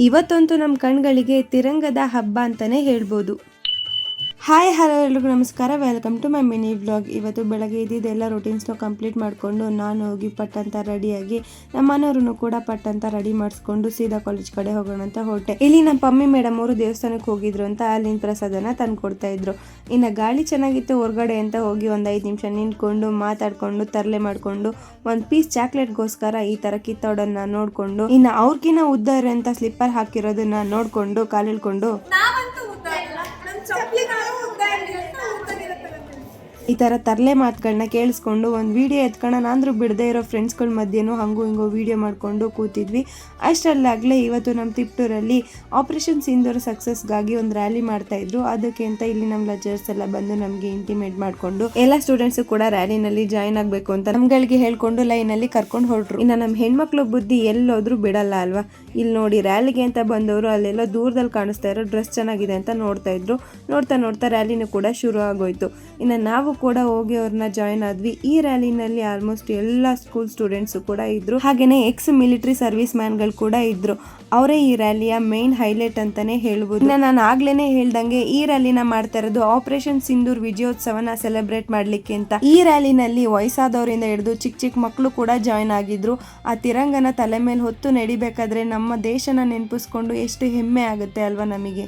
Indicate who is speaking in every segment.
Speaker 1: ಇವತ್ತಂತೂ ನಮ್ಮ ಕಣ್ಗಳಿಗೆ ತಿರಂಗದ ಹಬ್ಬ ಅಂತಾನೆ ಹೇಳ್ಬೋದು. ಹಾಯ್ ಹಲೋ ಎಲ್ರಿಗೂ ನಮಸ್ಕಾರ, welcome to my mini vlog. ಇವತ್ತು ಬೆಳಗ್ಗೆ ಇದ್ದಿದ್ದೆಲ್ಲ ರೂಟೀನ್ಸ್ನ ಕಂಪ್ಲೀಟ್ ಮಾಡಿಕೊಂಡು ನಾನು ಹೋಗಿ ಪಟ್ಟಂತ ರೆಡಿಯಾಗಿ ನಮ್ಮ ಮನೆಯವ್ರನ್ನು ಕೂಡ ಪಟ್ಟಂತ ರೆಡಿ ಮಾಡಿಸ್ಕೊಂಡು ಸೀದಾ ಕಾಲೇಜ್ ಕಡೆ ಹೋಗೋಣ ಅಂತ ಹೊರಟೆ. ಇಲ್ಲಿ ನಮ್ಮ ಪಮ್ಮಿ ಮೇಡಮ್ ಅವರು ದೇವಸ್ಥಾನಕ್ಕೆ ಹೋಗಿದ್ರು ಅಂತ ಅಲ್ಲಿನ ಪ್ರಸಾದನ ತಂದು ಕೊಡ್ತಾ ಇದ್ರು. ಇನ್ನು ಗಾಳಿ ಚೆನ್ನಾಗಿತ್ತು ಹೊರಗಡೆ ಅಂತ ಹೋಗಿ ಒಂದು 5 ನಿಮಿಷ ನಿಂತ್ಕೊಂಡು ಮಾತಾಡ್ಕೊಂಡು ತರಲೆ ಮಾಡಿಕೊಂಡು ಒಂದು ಪೀಸ್ ಚಾಕ್ಲೇಟ್ಗೋಸ್ಕರ ಈ ಥರ ಕಿತ್ತೋಡನ್ನ ನೋಡಿಕೊಂಡು ಇನ್ನು ಅವ್ರಿಗಿನ್ನ ಉದ್ದ ಇರೋಂಥ ಸ್ಲಿಪ್ಪರ್ ಹಾಕಿರೋದನ್ನ ನೋಡಿಕೊಂಡು ಕಾಲಿಳ್ಕೊಂಡು ಈ ಥರ ತರಲೆ ಮಾತುಗಳನ್ನ ಕೇಳಿಸ್ಕೊಂಡು ಒಂದು ವಿಡಿಯೋ ಎತ್ಕೊಳ್ಳೋಣ ಅಂದ್ರೂ ಬಿಡದೇ ಇರೋ ಫ್ರೆಂಡ್ಸ್ಗಳ ಮಧ್ಯೆನೂ ಹಂಗೂ ಹಿಂಗೋ ವಿಡಿಯೋ ಮಾಡಿಕೊಂಡು ಕೂತಿದ್ವಿ. ಅಷ್ಟರಲ್ಲಾಗಲೇ ಇವತ್ತು ನಮ್ಮ ತಿಪ್ಟೂರಲ್ಲಿ ಆಪರೇಷನ್ ಸಿಂಧೂರ್ ಸಕ್ಸಸ್ಗಾಗಿ ಒಂದು ರ್ಯಾಲಿ ಮಾಡ್ತಾ ಇದ್ರು. ಅದಕ್ಕೆ ಅಂತ ಇಲ್ಲಿ ನಮ್ಮ ಲೆಕ್ಚರ್ಸ್ ಎಲ್ಲ ಬಂದು ನಮಗೆ ಇಂಟಿಮೇಟ್ ಮಾಡಿಕೊಂಡು ಎಲ್ಲ ಸ್ಟೂಡೆಂಟ್ಸು ಕೂಡ ರ್ಯಾಲಿನಲ್ಲಿ ಜಾಯಿನ್ ಆಗಬೇಕು ಅಂತ ನಮ್ಗಳಿಗೆ ಹೇಳ್ಕೊಂಡು ಲೈನಲ್ಲಿ ಕರ್ಕೊಂಡು ಹೊರಟ್ರು. ಇನ್ನು ನಮ್ಮ ಹೆಣ್ಮಕ್ಳು ಬುದ್ಧಿ ಎಲ್ಲೋದ್ರೂ ಬಿಡಲ್ಲ ಅಲ್ವಾ. ಇಲ್ಲಿ ನೋಡಿ ರ್ಯಾಲಿಗೆ ಅಂತ ಬಂದವರು ಅಲ್ಲೆಲ್ಲ ದೂರದಲ್ಲಿ ಕಾಣಿಸ್ತಾ ಇರೋ ಡ್ರೆಸ್ ಚೆನ್ನಾಗಿದೆ ಅಂತ ನೋಡ್ತಾ ಇದ್ರು. ನೋಡ್ತಾ ರ್ಯಾಲಿನೂ ಕೂಡ ಶುರು ಆಗೋಯ್ತು. ಇನ್ನು ನಾವು ಕೂಡ ಹೋಗಿ ಅವ್ರನ್ನ ಜಾಯಿನ್ ಆದ್ವಿ. ಈ ರ್ಯಾಲಿನಲ್ಲಿ ಆಲ್ಮೋಸ್ಟ್ ಎಲ್ಲ ಸ್ಕೂಲ್ ಸ್ಟೂಡೆಂಟ್ಸ್ ಕೂಡ ಇದ್ರು, ಹಾಗೇನೆ ಎಕ್ಸ್ ಮಿಲಿಟರಿ ಸರ್ವಿಸ್ ಮ್ಯಾನ್ಗಳು ಕೂಡ ಇದ್ರು. ಅವರೇ ಈ ರ್ಯಾಲಿಯ ಮೇನ್ ಹೈಲೈಟ್ ಅಂತಾನೆ ಹೇಳ್ಬೋದು. ನಾನು ಆಗ್ಲೇನೆ ಹೇಳ್ದಂಗೆ ಈ ರ್ಯಾಲಿನ ಮಾಡ್ತಾ ಇರೋದು ಆಪರೇಷನ್ ಸಿಂಧೂರ್ ವಿಜಯೋತ್ಸವನ ಸೆಲೆಬ್ರೇಟ್ ಮಾಡ್ಲಿಕ್ಕೆ ಅಂತ. ಈ ರ್ಯಾಲಿನಲ್ಲಿ ವಯಸ್ಸಾದವರಿಂದ ಹಿಡಿದು ಚಿಕ್ಕ ಮಕ್ಕಳು ಕೂಡ ಜಾಯಿನ್ ಆಗಿದ್ರು. ಆ ತಿರಂಗನ ತಲೆ ಮೇಲೆ ಹೊತ್ತು ನಡಿಬೇಕಾದ್ರೆ ನಮ್ಮ ದೇಶನ ನೆನಪಿಸ್ಕೊಂಡು ಎಷ್ಟು ಹೆಮ್ಮೆ ಆಗುತ್ತೆ ಅಲ್ವಾ ನಮಗೆ.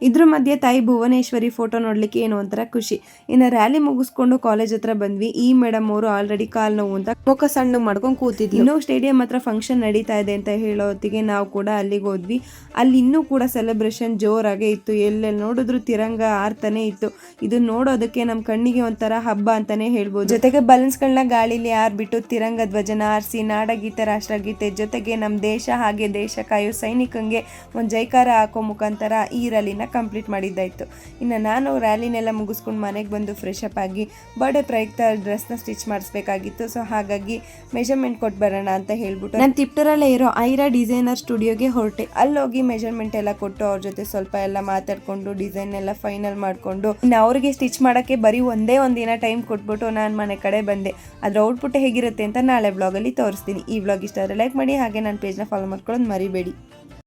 Speaker 1: ಇದ್ರ ಮಧ್ಯೆ ತಾಯಿ ಭುವನೇಶ್ವರಿ ಫೋಟೋ ನೋಡ್ಲಿಕ್ಕೆ ಏನೋ ಒಂಥರ ಖುಷಿ. ಇನ್ನು ರ್ಯಾಲಿ ಮುಗಿಸ್ಕೊಂಡು ಕಾಲೇಜ್ ಹತ್ರ ಬಂದ್ವಿ. ಈ ಮೇಡಮ್ ಅವರು ಆಲ್ರೆಡಿ ಕಾಲ್ ನೋವು ಅಂತ ಮುಖ ಸಣ್ಣ ಮಾಡ್ಕೊಂಡು ಕೂತಿದ್ವಿ. ಇನ್ನೂ ಸ್ಟೇಡಿಯಂ ಹತ್ರ ಫಂಕ್ಷನ್ ನಡೀತಾ ಇದೆ ಅಂತ ಹೇಳೋ ಹೊತ್ತಿಗೆ ನಾವು ಕೂಡ ಅಲ್ಲಿಗೆ ಹೋದ್ವಿ. ಅಲ್ಲಿ ಇನ್ನೂ ಕೂಡ ಸೆಲೆಬ್ರೇಷನ್ ಜೋರಾಗೆ ಇತ್ತು. ಎಲ್ಲೆಲ್ಲಿ ನೋಡಿದ್ರು ತಿರಂಗ ಆರ್ತಾನೆ ಇತ್ತು. ಇದು ನೋಡೋದಕ್ಕೆ ನಮ್ಮ ಕಣ್ಣಿಗೆ ಒಂಥರ ಹಬ್ಬ ಅಂತಾನೆ ಹೇಳ್ಬೋದು. ಜೊತೆಗೆ ಬಲೂನ್ಸ್ಗಳನ್ನ ಗಾಳಿಲಿ ಆರ್ಬಿಟ್ಟು ತಿರಂಗ ಧ್ವಜನ ಆರಿಸಿ ನಾಡಗೀತೆ ರಾಷ್ಟ್ರಗೀತೆ ಜೊತೆಗೆ ನಮ್ಮ ದೇಶ ಹಾಗೆ ದೇಶ ಕಾಯೋ ಸೈನಿಕಂಗೆ ಒಂದು ಜೈಕಾರ ಹಾಕೋ ಮುಖಾಂತರ ಈ ರ್ಯಾಲಿನ ಕಂಪ್ಲೀಟ್ ಮಾಡಿದ್ದಾಯ್ತು. ಇನ್ನು ನಾನು ರ್ಯಾಲಿನೆಲ್ಲ ಮುಗಿಸ್ಕೊಂಡು ಮನೆಗೆ ಬಂದು ಫ್ರೆಶ್ ಅಪ್ ಆಗಿ ಬರ್ಡೇ ಪ್ರಯುಕ್ತ ಡ್ರೆಸ್ನ ಸ್ಟಿಚ್ ಮಾಡಿಸ್ಬೇಕಾಗಿತ್ತು. ಸೊ ಹಾಗಾಗಿ ಮೆಜರ್ಮೆಂಟ್ ಕೊಟ್ಟು ಬರೋಣ ಅಂತ ಹೇಳ್ಬಿಟ್ಟು ನಾನು ತಿಪ್ಟೂರಲ್ಲೇ ಇರೋ ಐರಾ ಡಿಸೈನರ್ ಸ್ಟುಡಿಯೋಗೆ ಹೊರಟೆ. ಅಲ್ಲಿ ಹೋಗಿ ಮೆಜರ್ಮೆಂಟ್ ಎಲ್ಲ ಕೊಟ್ಟು ಅವ್ರ ಜೊತೆ ಸ್ವಲ್ಪ ಎಲ್ಲ ಮಾತಾಡ್ಕೊಂಡು ಡಿಸೈನ್ ಎಲ್ಲ ಫೈನಲ್ ಮಾಡಿಕೊಂಡು ಇನ್ನು ಅವ್ರಿಗೆ ಸ್ಟಿಚ್ ಮಾಡೋಕ್ಕೆ ಬರೀ ಒಂದೇ ದಿನ ಟೈಮ್ ಕೊಟ್ಬಿಟ್ಟು ನಾನು ಮನೆ ಕಡೆ ಬಂದೆ. ಅದ್ರ ಔಟ್ಪುಟ್ ಹೇಗಿರುತ್ತೆ ಅಂತ ನಾಳೆ ಬ್ಲಾಗಲ್ಲಿ ತೋರಿಸ್ತೀನಿ. ಈ ಬ್ಲಾಗ್ ಇಷ್ಟ ಆದರೆ ಲೈಕ್ ಮಾಡಿ, ಹಾಗೆ ನನ್ನ ಪೇಜ್ನ ಫಾಲೋ ಮಾಡ್ಕೊಳ್ಳೋದು ಮರಿಬೇಡಿ.